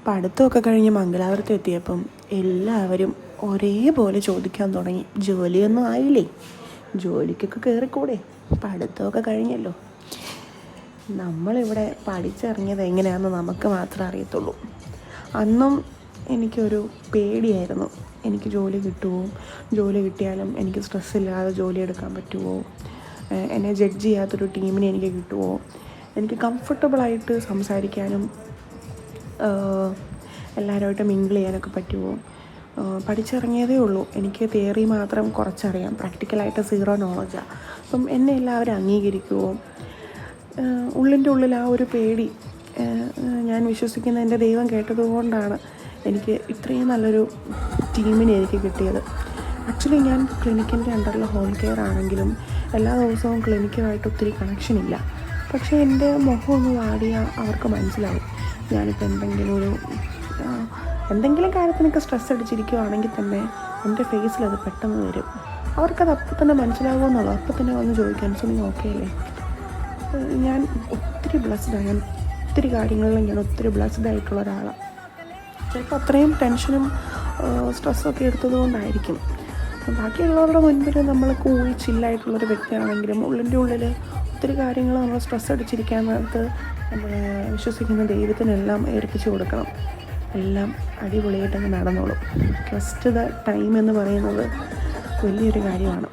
പഠിത്തമൊക്കെ കഴിഞ്ഞ് മംഗലാപുരത്ത് എത്തിയപ്പം എല്ലാവരും ഒരേപോലെ ചോദിക്കാൻ തുടങ്ങി, ജോലിയൊന്നും ആയില്ലേ, ജോലിക്കൊക്കെ കയറിക്കൂടെ, പഠിത്തമൊക്കെ കഴിഞ്ഞല്ലോ. നമ്മളിവിടെ പഠിച്ചിറങ്ങിയത് എങ്ങനെയാണെന്ന് നമുക്ക് മാത്രമേ അറിയത്തുള്ളൂ. അന്നും എനിക്കൊരു പേടിയായിരുന്നു, എനിക്ക് ജോലി കിട്ടുമോ, ജോലി കിട്ടിയാലും എനിക്ക് സ്ട്രെസ്സില്ലാതെ ജോലി എടുക്കാൻ പറ്റുമോ, എന്നെ ജഡ്ജ് ചെയ്യാത്തൊരു ടീമിനെ എനിക്ക് കിട്ടുമോ, എനിക്ക് കംഫർട്ടബിളായിട്ട് സംസാരിക്കാനും എല്ലാവരുമായിട്ട് മിങ്കിൾ ചെയ്യാനൊക്കെ പറ്റുമോ. പഠിച്ചിറങ്ങിയതേ ഉള്ളൂ, എനിക്ക് തിയറി മാത്രം കുറച്ചറിയാം, പ്രാക്ടിക്കലായിട്ട് സീറോ നോളജാണ്. അപ്പം എന്നെ എല്ലാവരും അംഗീകരിക്കുമോ, ഉള്ളിൻ്റെ ഉള്ളിൽ ആ ഒരു പേടി. ഞാൻ വിശ്വസിക്കുന്ന എൻ്റെ ദൈവം കേട്ടതുകൊണ്ടാണ് എനിക്ക് ഇത്രയും നല്ലൊരു ടീമിനെ എനിക്ക് കിട്ടിയത്. ആക്ച്വലി ഞാൻ ക്ലിനിക്കിൻ്റെ അണ്ടറിൽ ഹോം കെയർ ആണെങ്കിലും എല്ലാ ദിവസവും ക്ലിനിക്കുമായിട്ട് ഒത്തിരി കണക്ഷൻ ഇല്ല. പക്ഷേ എൻ്റെ മുഖം ഒന്ന് വാടിയാൽ അവർക്ക് മനസ്സിലാവും. ഞാനിപ്പോൾ എന്തെങ്കിലും കാര്യത്തിനൊക്കെ സ്ട്രെസ് അടിച്ചിരിക്കുകയാണെങ്കിൽ തന്നെ എൻ്റെ ഫേസിലത് പെട്ടെന്ന് വരും. അവർക്കത് അപ്പം തന്നെ മനസ്സിലാകുമെന്നുള്ളൂ. അപ്പം തന്നെ വന്ന് ചോദിക്കാൻ, സോ നീ ഓക്കെ അല്ലേ. ഞാൻ ഒത്തിരി ബ്ലെസ്ഡാണ്, ഞാൻ ഒത്തിരി കാര്യങ്ങളിൽ ഞാൻ ഒത്തിരി ബ്ലെസ്ഡ് ആയിട്ടുള്ള ഒരാളാണ്. ചിലപ്പോൾ അത്രയും ടെൻഷനും സ്ട്രെസ്സൊക്കെ എടുത്തത് കൊണ്ടായിരിക്കും. ബാക്കിയുള്ളവരുടെ മുൻപിൽ നമ്മൾ കൂൾ ചില്ലായിട്ടുള്ളൊരു വ്യക്തിയാണെങ്കിലും ഉള്ളിൻ്റെ ഉള്ളിൽ ഒത്തിരി കാര്യങ്ങൾ നമ്മൾ സ്ട്രെസ് അടിച്ചിരിക്കാൻ നേരത്ത് നമ്മൾ വിശ്വസിക്കുന്ന ദൈവത്തിനെല്ലാം ഏൽപ്പിച്ച് കൊടുക്കണം. എല്ലാം അടിപൊളിയായിട്ടങ്ങ് നടന്നോളും. ട്രസ്റ്റ് ദ ടൈം എന്ന് പറയുന്നത് വലിയൊരു കാര്യമാണ്.